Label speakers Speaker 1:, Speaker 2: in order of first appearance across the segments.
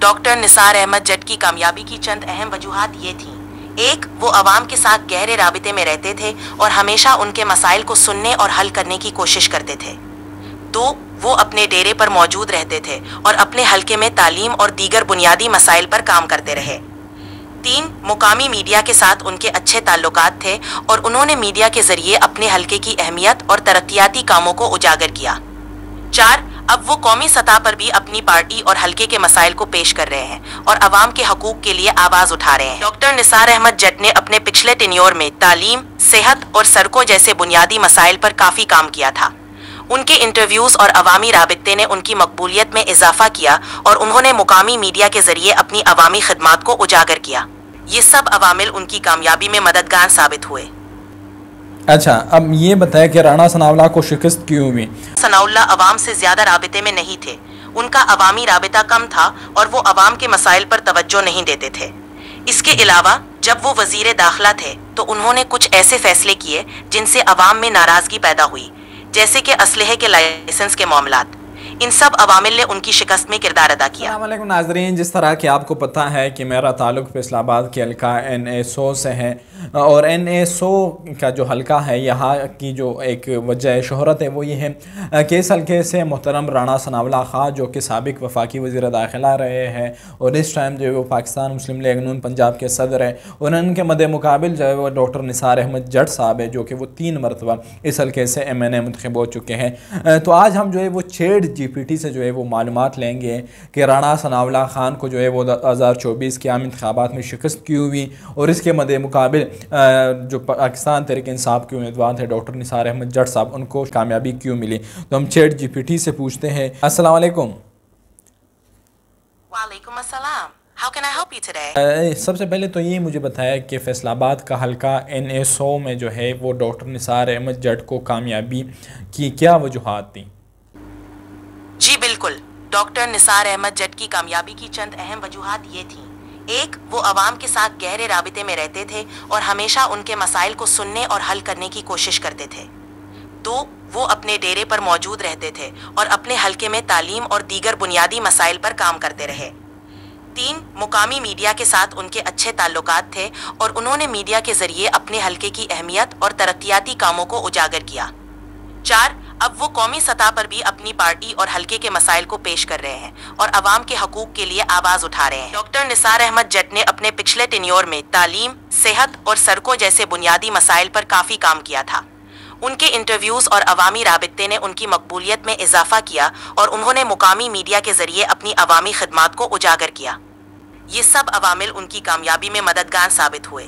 Speaker 1: Doctor نثار احمد جٹ کی کامیابی کی چند اہم وجوہات یہ تھیں: ایک، وہ عوام کے ساتھ گہرے رابطے میں رہتے تھے اور ہمیشہ ان کے مسائل کو سننے اور حل کرنے کی کوشش کرتے تھے۔ دو، وہ اپنے ڈیرے پر موجود رہتے تھے اور اپنے حلقے میں تعلیم اور دیگر بنیادی مسائل پر کام کرتے رہے۔ تین، مقامی میڈیا کے ساتھ ان کے اچھے تعلقات تھے اور انہوں نے میڈیا کے ذریعے اپنے حلقے کی اہمیت اور ترقیاتی کاموں کو اجاگر کیا۔ چار، اب وہ قومی سطح پر بھی اپنی پارٹی اور حلقے کے مسائل کو پیش کر رہے ہیں اور عوام کے حقوق کے لیے آواز اٹھا رہے ہیں۔ ڈاکٹر نثار احمد جٹ نے اپنے پچھلے ٹینیور میں تعلیم، صحت اور سڑکوں جیسے بنیادی مسائل پر کافی کام کیا تھا۔ ان کے انٹرویوز اور عوامی رابطے نے ان کی مقبولیت میں اضافہ کیا اور انہوں نے مقامی میڈیا کے ذریعے اپنی عوامی خدمات کو اجاگر کیا۔ یہ سب عوامل ان کی کامیابی میں مددگار ثابت ہوئے۔
Speaker 2: اچھا، اب یہ بتائیں کہ رانا ثناء اللہ کو شکست کیوں ہوئی؟
Speaker 1: ثناء اللہ عوام سے زیادہ رابطے میں نہیں تھے، ان کا عوامی رابطہ کم تھا اور وہ عوام کے مسائل پر توجہ نہیں دیتے تھے۔ اس کے علاوہ جب وہ وزیر داخلہ تھے تو انہوں نے کچھ ایسے فیصلے کیے جن سے عوام میں ناراضگی پیدا ہوئی، جیسے کہ اسلحے کے لائسنس کے معاملات۔ ان سب عوامل نے ان کی شکست میں کردار ادا کیا۔
Speaker 2: السلام علیکم ناظرین، جس طرح کہ آپ کو پتہ ہے کہ میرا تعلق فیصل آباد کے حلقہ NA100 سے ہے، اور NA100 کا جو حلقہ ہے یہاں کی جو ایک وجہ شہرت ہے وہ یہ ہے کہ اس حلقے سے محترم رانا ثناء اللہ خان جو کہ سابق وفاقی وزیر داخلہ رہے ہیں اور اس ٹائم جو ہے وہ پاکستان مسلم لیگ نون پنجاب کے صدر ہیں، اور ان کے مد مقابل جو ہے وہ ڈاکٹر نثار احمد جٹ صاحب ہے جو کہ وہ 3 مرتبہ اس حلقے سے MNA منتخب ہو چکے ہیں۔ تو آج ہم جو ہے وہ ChatGPT سے جو ہے وہ معلومات لیں گے کہ رانا ثناء اللہ خان کو جو ہے وہ 2024 کے عام انتخابات میں شکست کیوں ہوئی، اور اس کے مد مقابل جو پاکستان تحریک انصاف کے امیدوار تھے ڈاکٹر نثار احمد جٹ صاحب، ان کو کامیابی کیوں ملی۔ تو ہم ChatGPT سے پوچھتے ہیں۔ السلام علیکم۔
Speaker 1: وعلیکم السلام۔ How can I help you today؟
Speaker 2: سب سے پہلے تو یہ مجھے بتایا کہ فیصل آباد کا حلقہ NA100 میں جو ہے وہ ڈاکٹر نثار احمد جٹ کو کامیابی کی کیا وجوہات تھیں؟
Speaker 1: جی بالکل، ڈاکٹر نثار احمد جٹ کی کامیابی کی چند اہم وجوہات یہ تھیں: ایک، وہ عوام کے ساتھ گہرے رابطے میں رہتے تھے اور ہمیشہ ان کے مسائل کو سننے اور حل کرنے کی کوشش کرتے تھے۔ دو، وہ اپنے ڈیرے پر موجود رہتے تھے اور اپنے حلقے میں تعلیم اور دیگر بنیادی مسائل پر کام کرتے رہے۔ تین، مقامی میڈیا کے ساتھ ان کے اچھے تعلقات تھے اور انہوں نے میڈیا کے ذریعے اپنے حلقے کی اہمیت اور ترقیاتی کاموں کو اجاگر کیا۔ چار، اب وہ قومی سطح پر بھی اپنی پارٹی اور حلقے کے مسائل کو پیش کر رہے ہیں اور عوام کے حقوق کے لیے آواز اٹھا رہے ہیں۔ ڈاکٹر نثار احمد جٹ نے اپنے پچھلے ٹینیور میں تعلیم، صحت اور سڑکوں جیسے بنیادی مسائل پر کافی کام کیا تھا۔ ان کے انٹرویوز اور عوامی رابطے نے ان کی مقبولیت میں اضافہ کیا اور انہوں نے مقامی میڈیا کے ذریعے اپنی عوامی خدمات کو اجاگر کیا۔ یہ سب عوامل ان کی کامیابی میں مددگار ثابت ہوئے۔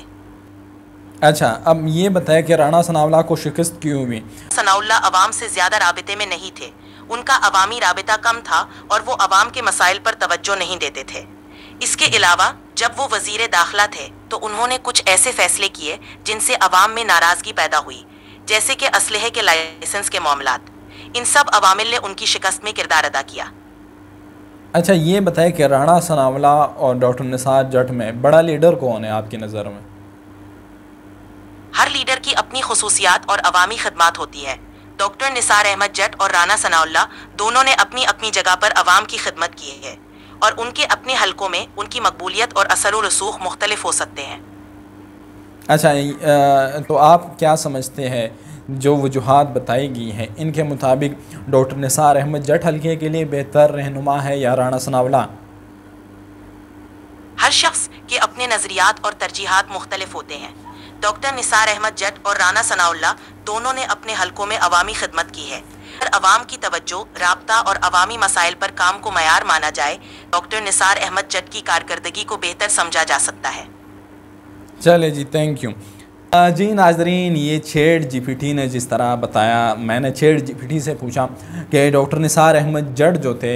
Speaker 2: اچھا، اب یہ بتائیں کہ رانا ثناء اللہ کو شکست کیوں ہوئی؟
Speaker 1: ثناء اللہ عوام سے زیادہ رابطے میں نہیں تھے، ان کا عوامی رابطہ کم تھا اور وہ عوام کے مسائل پر توجہ نہیں دیتے تھے۔ اس کے علاوہ جب وہ وزیر داخلہ تھے تو انہوں نے کچھ ایسے فیصلے کیے جن سے عوام میں ناراضگی پیدا ہوئی، جیسے کہ اسلحے کے لائسنس کے معاملات۔ ان سب عوامل نے ان کی شکست میں کردار ادا کیا۔
Speaker 2: اچھا، یہ بتائیں کہ رانا ثناء اللہ اور ڈاکٹر نثار جٹ میں بڑا لیڈر کون ہے آپ کی نظر میں؟
Speaker 1: ہر لیڈر کی اپنی خصوصیات اور عوامی خدمات ہوتی ہے۔ ڈاکٹر نثار احمد جٹ اور رانا ثناء اللہ دونوں نے اپنی اپنی جگہ پر عوام کی خدمت کی ہے، اور ان کے اپنے حلقوں میں ان کی مقبولیت اور اثر و رسوخ مختلف ہو سکتے ہیں۔
Speaker 2: اچھا، تو آپ کیا سمجھتے ہیں جو وجوہات بتائی گئی ہیں ان کے مطابق ڈاکٹر نثار احمد جٹ حلقے کے لیے بہتر رہنما ہے یا رانا ثناء اللہ؟
Speaker 1: ہر شخص کے اپنے نظریات اور ترجیحات مختلف ہوتے ہیں۔ ڈاکٹر نثار احمد جٹ اور رانا ثناء اللہ دونوں نے اپنے حلقوں میں عوامی خدمت کی ہے۔ اگر عوام کی توجہ، رابطہ اور عوامی مسائل پر کام کو معیار مانا جائے، ڈاکٹر نثار احمد جٹ کی کارکردگی کو بہتر سمجھا جا سکتا ہے۔
Speaker 2: چلے جی، تھینک یو۔ جی ناظرین، یہ ChatGPT نے جس طرح بتایا، میں نے ChatGPT سے پوچھا کہ ڈاکٹر نثار احمد جٹ جو تھے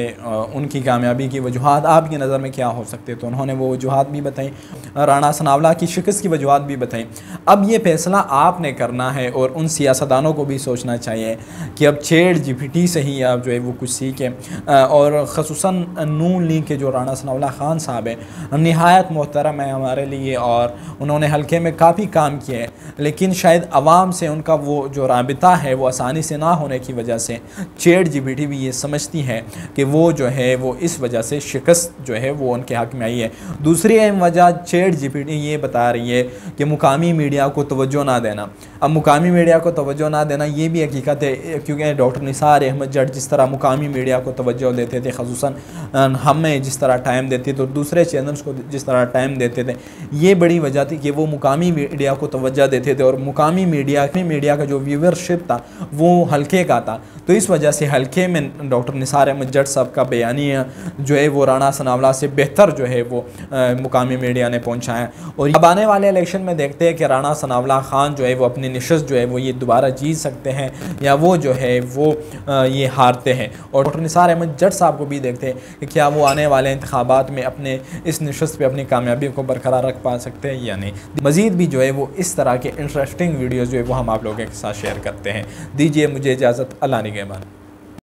Speaker 2: ان کی کامیابی کی وجوہات آپ کی نظر میں کیا ہو سکتے، تو انہوں نے وہ وجوہات بھی بتائیں، رانا ثناء اللہ کی شکست کی وجوہات بھی بتائیں۔ اب یہ فیصلہ آپ نے کرنا ہے اور ان سیاستدانوں کو بھی سوچنا چاہیے کہ اب ChatGPT سے ہی آپ جو ہے وہ کچھ سیکھیں، اور خصوصاً نون لیگ کے جو رانا ثناء اللہ خان صاحب ہیں نہایت محترم ہیں ہمارے لیے، اور انہوں نے حلقے میں کافی کام کیے ہیں، لیکن شاید عوام سے ان کا وہ جو رابطہ ہے وہ آسانی سے نہ ہونے کی وجہ سے چیٹ جی پی ٹی بھی یہ سمجھتی ہے کہ وہ جو ہے وہ اس وجہ سے شکست جو ہے وہ ان کے حق میں آئی ہے۔ دوسری اہم وجہ چیٹ جی پی ٹی یہ بتا رہی ہے کہ مقامی میڈیا کو توجہ نہ دینا۔ اب مقامی میڈیا کو توجہ نہ دینا یہ بھی حقیقت ہے، کیونکہ ڈاکٹر نثار احمد جٹ جس طرح مقامی میڈیا کو توجہ دیتے تھے، خصوصاً ہمیں جس طرح ٹائم دیتے تھے اور دوسرے چینلز کو جس طرح ٹائم دیتے تھے، یہ بڑی وجہ تھی کہ وہ مقامی میڈیا کو توجہ دیتے تھے، اور مقامی میڈیا کا جو ویورشپ تھا وہ ہلکے کا تھا، تو اس وجہ سے ہلکے میں ڈاکٹر نثار احمد جٹ صاحب کا بیانیہ جو ہے وہ رانا ثناءاللہ سے بہتر جو ہے وہ مقامی میڈیا نے پہنچایا۔ اور اب آنے والے الیکشن میں دیکھتے ہیں کہ رانا ثناءاللہ خان جو ہے وہ اپنی نشست جو ہے وہ یہ دوبارہ جیت سکتے ہیں یا وہ جو ہے وہ یہ ہارتے ہیں، اور ڈاکٹر نثار احمد جٹ صاحب کو بھی دیکھتے ہیں کہ کیا وہ آنے والے انتخابات میں اپنے اس نشست پہ اپنی کامیابی کو برقرار رکھ پا سکتے ہیں یا نہیں۔ مزید بھی جو ہے وہ اس طرح کے انٹرسٹنگ ویڈیوز جو ہے وہ ہم آپ لوگوں کے ساتھ شیئر کرتے ہیں۔ دیجیے مجھے اجازت، اللہ نگہبان۔